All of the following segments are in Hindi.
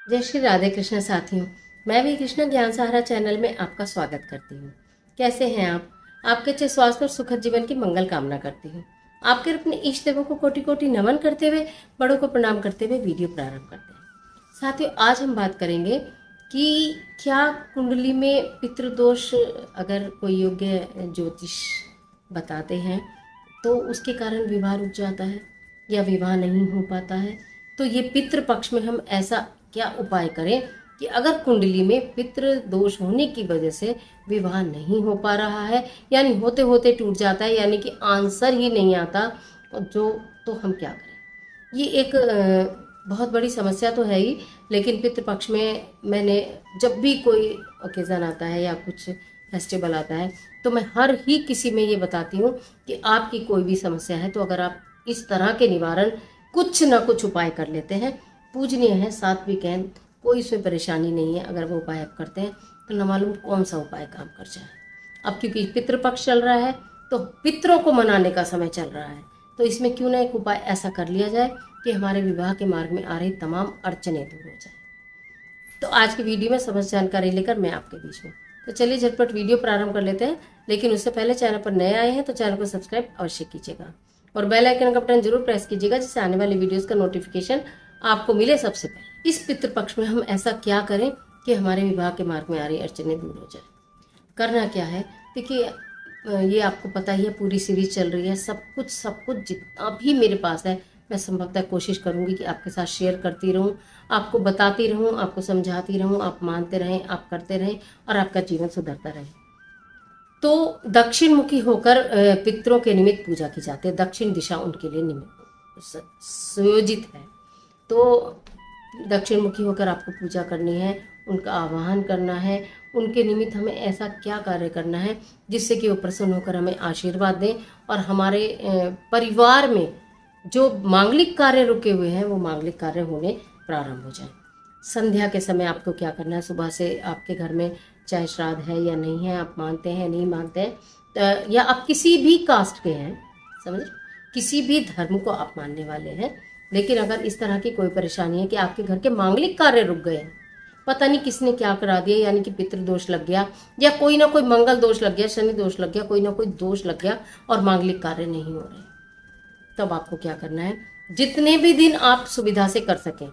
जय श्री राधे कृष्ण साथियों। मैं भी कृष्ण ज्ञान सहारा चैनल में आपका स्वागत करती हूँ। कैसे हैं आप? आपके अच्छे स्वास्थ्य और सुखद जीवन की मंगल कामना करती हूँ। आपके अपने इष्ट देवों को कोटि कोटि नमन करते हुए, बड़ों को प्रणाम करते हुए वीडियो प्रारंभ करते हैं। साथियों, आज हम बात करेंगे कि क्या कुंडली में पितृदोष अगर कोई योग्य ज्योतिष बताते हैं तो उसके कारण विवाह रुक जाता है या विवाह नहीं हो पाता है, तो ये पितृ पक्ष में हम ऐसा क्या उपाय करें कि अगर कुंडली में पितृ दोष होने की वजह से विवाह नहीं हो पा रहा है, यानी होते होते टूट जाता है, यानी कि आंसर ही नहीं आता जो, तो हम क्या करें। ये एक बहुत बड़ी समस्या तो है ही, लेकिन पितृपक्ष में मैंने जब भी कोई ओकेज़न आता है या कुछ फेस्टिवल आता है तो मैं हर ही किसी में ये बताती हूँ कि आपकी कोई भी समस्या है तो अगर आप इस तरह के निवारण कुछ ना कुछ उपाय कर लेते हैं, पूजनीय है, सात्विक है, कोई इसमें परेशानी नहीं है। अगर वो उपाय आप करते हैं तो न मालूम कौन सा उपाय काम कर जाए। अब क्योंकि पितृपक्ष चल रहा है तो पितरों को मनाने का समय चल रहा है, तो इसमें क्यों ना एक उपाय ऐसा कर लिया जाए कि हमारे विवाह के मार्ग में आ रही तमाम अड़चने दूर हो जाए। तो आज की वीडियो में समस्त जानकारी लेकर मैं आपके बीच में, तो चलिए झटपट वीडियो प्रारंभ कर लेते हैं। लेकिन उससे पहले चैनल पर नए आए हैं तो चैनल को सब्सक्राइब अवश्य कीजिएगा और बेल आइकन का बटन जरूर प्रेस कीजिएगा, जिससे आने वाली वीडियोस का नोटिफिकेशन आपको मिले सबसे पहले। इस पितृपक्ष में हम ऐसा क्या करें कि हमारे विवाह के मार्ग में आ रही अड़चने दूर हो जाए। करना क्या है, देखिए, ये आपको पता ही है, पूरी सीरीज चल रही है। सब कुछ जितना भी मेरे पास है मैं संभवतः कोशिश करूंगी कि आपके साथ शेयर करती रहूं, आपको बताती रहूं, आपको समझाती रहूं, आप मानते रहें, आप करते रहें और आपका जीवन सुधरता रहे। तो दक्षिण मुखी होकर पितरों के निमित्त पूजा की जाती है। दक्षिण दिशा उनके लिए निमित्त सुयोजित है। तो दक्षिण मुखी होकर आपको पूजा करनी है, उनका आवाहन करना है। उनके निमित्त हमें ऐसा क्या कार्य करना है जिससे कि वो प्रसन्न होकर हमें आशीर्वाद दें और हमारे परिवार में जो मांगलिक कार्य रुके हुए हैं वो मांगलिक कार्य होने प्रारंभ हो जाए। संध्या के समय आपको क्या करना है, सुबह से आपके घर में चाहे श्राद्ध है या नहीं है, आप मानते हैं नहीं मानते हैं, या आप किसी भी कास्ट के हैं, समझ, किसी भी धर्म को आप मानने वाले हैं, लेकिन अगर इस तरह की कोई परेशानी है कि आपके घर के मांगलिक कार्य रुक गए हैं, पता नहीं किसने क्या करा दिया, यानी कि पितृ दोष लग गया या कोई ना कोई मंगल दोष लग गया, शनि दोष लग गया, कोई ना कोई दोष लग गया और मांगलिक कार्य नहीं हो रहे, तब आपको क्या करना है, जितने भी दिन आप सुविधा से कर सकें,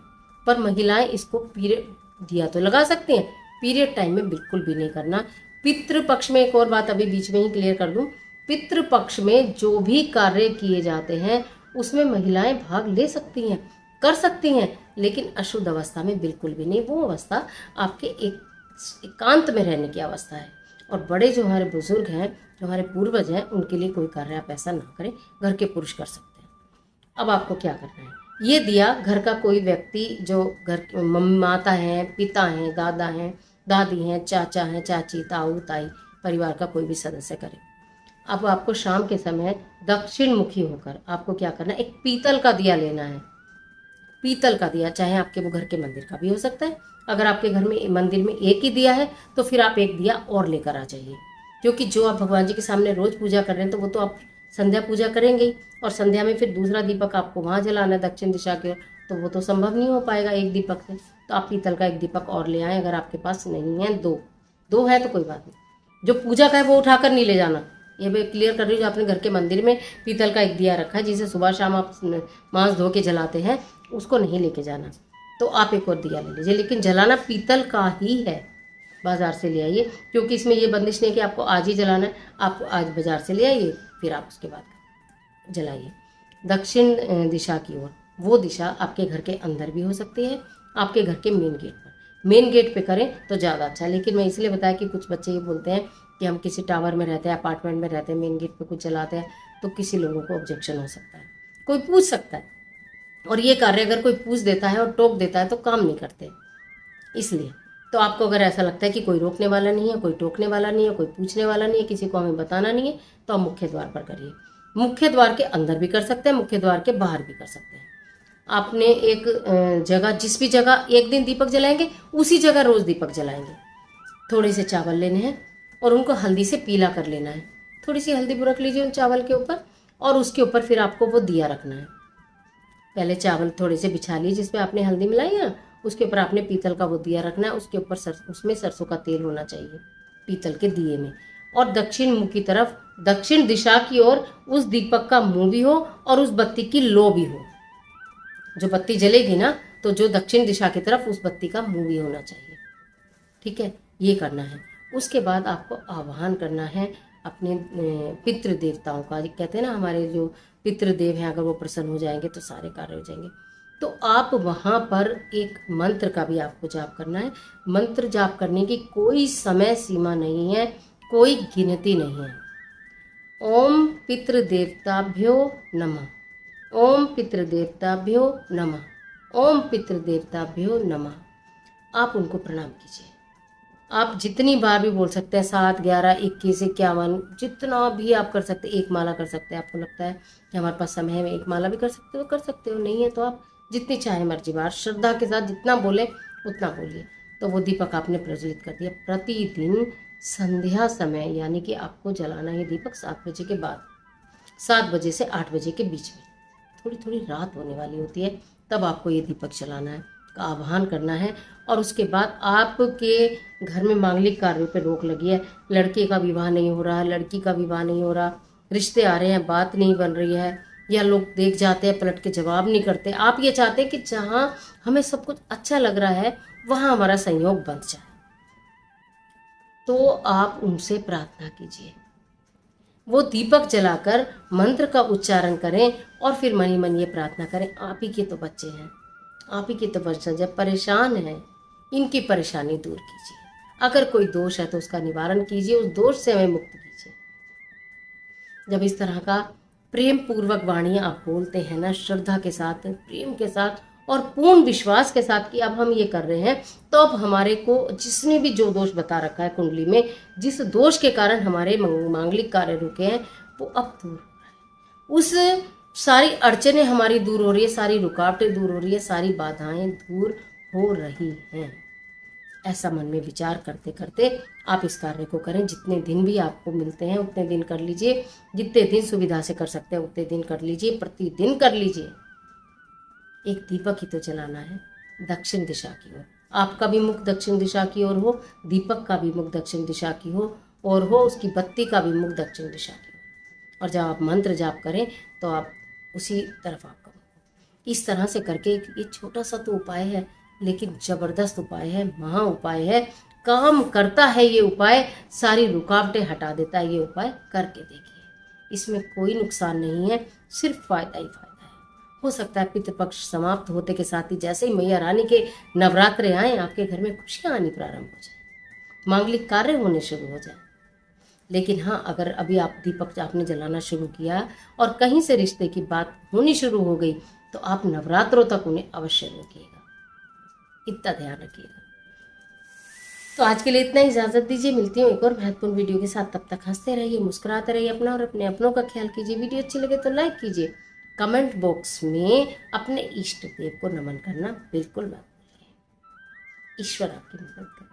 पर महिलाएं इसको पीरियड दिया तो लगा सकती हैं, पीरियड टाइम में बिल्कुल भी नहीं करना। पितृपक्ष में एक और बात अभी बीच में ही क्लियर कर दूं, पितृपक्ष में जो भी कार्य किए जाते हैं उसमें महिलाएं भाग ले सकती हैं, कर सकती हैं, लेकिन अशुद्ध अवस्था में बिल्कुल भी नहीं। वो अवस्था आपके एकांत में रहने की अवस्था है। और बड़े जो हमारे बुजुर्ग हैं, जो हमारे पूर्वज हैं, उनके लिए कोई कार्य आप ऐसा ना करें, घर के पुरुष कर सकते हैं। अब आपको क्या करना है, ये दिया घर का कोई व्यक्ति, जो घर माता हैं, पिता हैं, दादा हैं, दादी हैं, चाचा हैं, चाची, ताऊ, ताई, परिवार का कोई भी सदस्य करे। अब आपको शाम के समय दक्षिण मुखी होकर आपको क्या करना है, एक पीतल का दिया लेना है। पीतल का दिया, चाहे आपके वो घर के मंदिर का भी हो सकता है। अगर आपके घर में मंदिर में एक ही दिया है तो फिर आप एक दिया और लेकर आ जाइए, क्योंकि जो आप भगवान जी के सामने रोज पूजा कर रहे हैं तो वो तो आप संध्या पूजा करेंगे ही, और संध्या में फिर दूसरा दीपक आपको वहाँ जलाना है दक्षिण दिशा के, तो वो तो संभव नहीं हो पाएगा एक दीपक से। तो आप पीतल का एक दीपक और ले आए। अगर आपके पास नहीं है, दो है तो कोई बात नहीं, जो पूजा का है वो उठाकर नहीं ले जाना। ये मैं क्लियर कर रही हूँ, जो आपने घर के मंदिर में पीतल का एक दिया रखा है जिसे सुबह शाम आप मांस धो के जलाते हैं, उसको नहीं लेके जाना। तो आप एक और दिया ले लीजिए, लेकिन जलाना पीतल का ही है, बाजार से ले आइए, क्योंकि इसमें ये बंदिश नहीं कि आपको आज ही जलाना है, आपको आज बाजार से ले आइए, फिर आप उसके बाद जलाइए। दक्षिण दिशा की ओर, वो दिशा आपके घर के अंदर भी हो सकती है, आपके घर के मेन गेट पर, मेन गेट पे करें तो ज़्यादा अच्छा है। लेकिन मैं इसलिए बताया कि कुछ बच्चे ये बोलते हैं कि हम किसी टावर में रहते हैं, अपार्टमेंट में रहते हैं, मेन गेट पे कुछ जलाते हैं, तो किसी लोगों को ऑब्जेक्शन हो सकता है, कोई पूछ सकता है, और ये कार्य अगर कोई पूछ देता है और टोक देता है तो काम नहीं करते। इसलिए तो आपको अगर ऐसा लगता है कि कोई रोकने वाला नहीं है, कोई टोकने वाला नहीं है, कोई पूछने वाला नहीं है, किसी को हमें बताना नहीं है, तो आप मुख्य द्वार पर करिए। मुख्य द्वार के अंदर भी कर सकते हैं, मुख्य द्वार के बाहर भी कर सकते हैं। आपने एक जगह, जिस भी जगह एक दिन दीपक जलाएंगे उसी जगह रोज दीपक जलाएंगे। थोड़े से चावल लेने हैं और उनको हल्दी से पीला कर लेना है। थोड़ी सी हल्दी बुरक लीजिए उन चावल के ऊपर, और उसके ऊपर फिर आपको वो दिया रखना है। पहले चावल थोड़े से बिछा लीजिए जिसमें आपने हल्दी मिलाई है, उसके ऊपर आपने पीतल का वो दिया रखना है, उसके ऊपर उसमें सरसों का तेल होना चाहिए पीतल के दिए में, और दक्षिण मुख की तरफ, दक्षिण दिशा की ओर उस दीपक का मुंह भी हो और उस बत्ती की लो भी हो। जो बत्ती जलेगी ना, तो जो दक्षिण दिशा की तरफ उस बत्ती का मुंह भी होना चाहिए। ठीक है, ये करना है। उसके बाद आपको आह्वान करना है अपने पितृ देवताओं का। कहते हैं ना, हमारे जो पितृदेव हैं, अगर वो प्रसन्न हो जाएंगे तो सारे कार्य हो जाएंगे। तो आप वहाँ पर एक मंत्र का भी आपको जाप करना है। मंत्र जाप करने की कोई समय सीमा नहीं है, कोई गिनती नहीं है। ओम पितृदेवताभ्यो नमः, ओम पितृदेवताभ्यो नमः, ओम पितृदेवताभ्यो नमः। आप उनको प्रणाम कीजिए। आप जितनी बार भी बोल सकते हैं, 7, 11, 21, 51, जितना भी आप कर सकते हैं। एक माला कर सकते हैं। आपको लगता है कि हमारे पास समय है, एक माला भी कर सकते हो, कर सकते हो। नहीं है तो आप जितनी चाहे मर्जी बार श्रद्धा के साथ जितना बोले उतना बोलिए। तो वो दीपक आपने प्रज्वलित कर दिया। प्रतिदिन संध्या समय, यानी कि आपको जलाना है दीपक 7 बजे के बाद, 7 बजे से 8 बजे के बीच में, थोड़ी थोड़ी रात होने वाली होती है, तब आपको ये दीपक जलाना है, का आह्वान करना है। और उसके बाद आपके घर में मांगलिक कार्यों पे रोक लगी है, लड़के का विवाह नहीं हो रहा है, लड़की का विवाह नहीं हो रहा, रिश्ते आ रहे हैं, बात नहीं बन रही है, या लोग देख जाते हैं पलट के जवाब नहीं करते। आप ये चाहते हैं कि जहाँ हमें सब कुछ अच्छा लग रहा है वहाँ हमारा संयोग बन जाए, तो आप उनसे प्रार्थना कीजिए। वो दीपक जलाकर मंत्र का उच्चारण करें और फिर मन ही मन ये प्रार्थना करें, आप ही के तो बच्चे हैं, आप ही के तो बच्चे जब परेशान हैं, इनकी परेशानी दूर कीजिए। अगर कोई दोष है तो उसका निवारण कीजिए, उस दोष से हमें मुक्त कीजिए। जब इस तरह का प्रेम पूर्वक वाणी आप बोलते हैं ना, श्रद्धा के साथ, प्रेम के साथ और पूर्ण विश्वास के साथ कि अब हम ये कर रहे हैं, तो अब हमारे को जिसने भी जो दोष बता रखा है कुंडली में, जिस दोष के कारण हमारे मांगलिक कार्य रुके हैं, वो अब दूर हो रहा है। उस सारी अड़चनें हमारी दूर हो रही है, सारी रुकावटें दूर हो रही है, सारी बाधाएं दूर हो रही हैं। ऐसा मन में विचार करते करते आप इस कार्य को करें। जितने दिन भी आपको मिलते हैं उतने दिन कर लीजिए, जितने दिन सुविधा से कर सकते हैं उतने दिन कर लीजिए, प्रतिदिन कर लीजिए। एक दीपक ही तो जलाना है दक्षिण दिशा की ओर। आपका भी मुख दक्षिण दिशा की ओर हो, दीपक का भी मुख दक्षिण दिशा की हो, और हो उसकी बत्ती का भी मुख दक्षिण दिशा की हो। और जब आप मंत्र जाप करें तो आप उसी तरफ आपका मुख। इस तरह से करके ये छोटा सा तो उपाय है, लेकिन जबरदस्त उपाय है, महा उपाय है, काम करता है ये उपाय, सारी रुकावटें हटा देता है ये उपाय। करके देखिए, इसमें कोई नुकसान नहीं है, सिर्फ फायदा ही फायदा है। हो सकता है पितृपक्ष समाप्त होते के साथ ही जैसे ही मैया रानी के नवरात्रे आए, आपके घर में खुशियां आनी प्रारंभ हो जाए, मांगलिक कार्य होने शुरू हो जाए। लेकिन हाँ, अगर अभी आप दीपक आपने जलाना शुरू किया और कहीं से रिश्ते की बात होनी शुरू हो गई, तो आप नवरात्रों तक उन्हें अवश्य रोकिएगा, इतना ध्यान रखिएगा। तो आज के लिए इतना ही, इजाज़त दीजिए। मिलती हूँ एक और महत्वपूर्ण वीडियो के साथ। तब तक हंसते रहिए, मुस्कुराते रहिए, अपना और अपने अपनों का ख्याल कीजिए। वीडियो अच्छी लगे तो लाइक कीजिए। कमेंट बॉक्स में अपने इष्ट देव को नमन करना बिल्कुल मत भूलिए। ईश्वर आपकी मदद करे।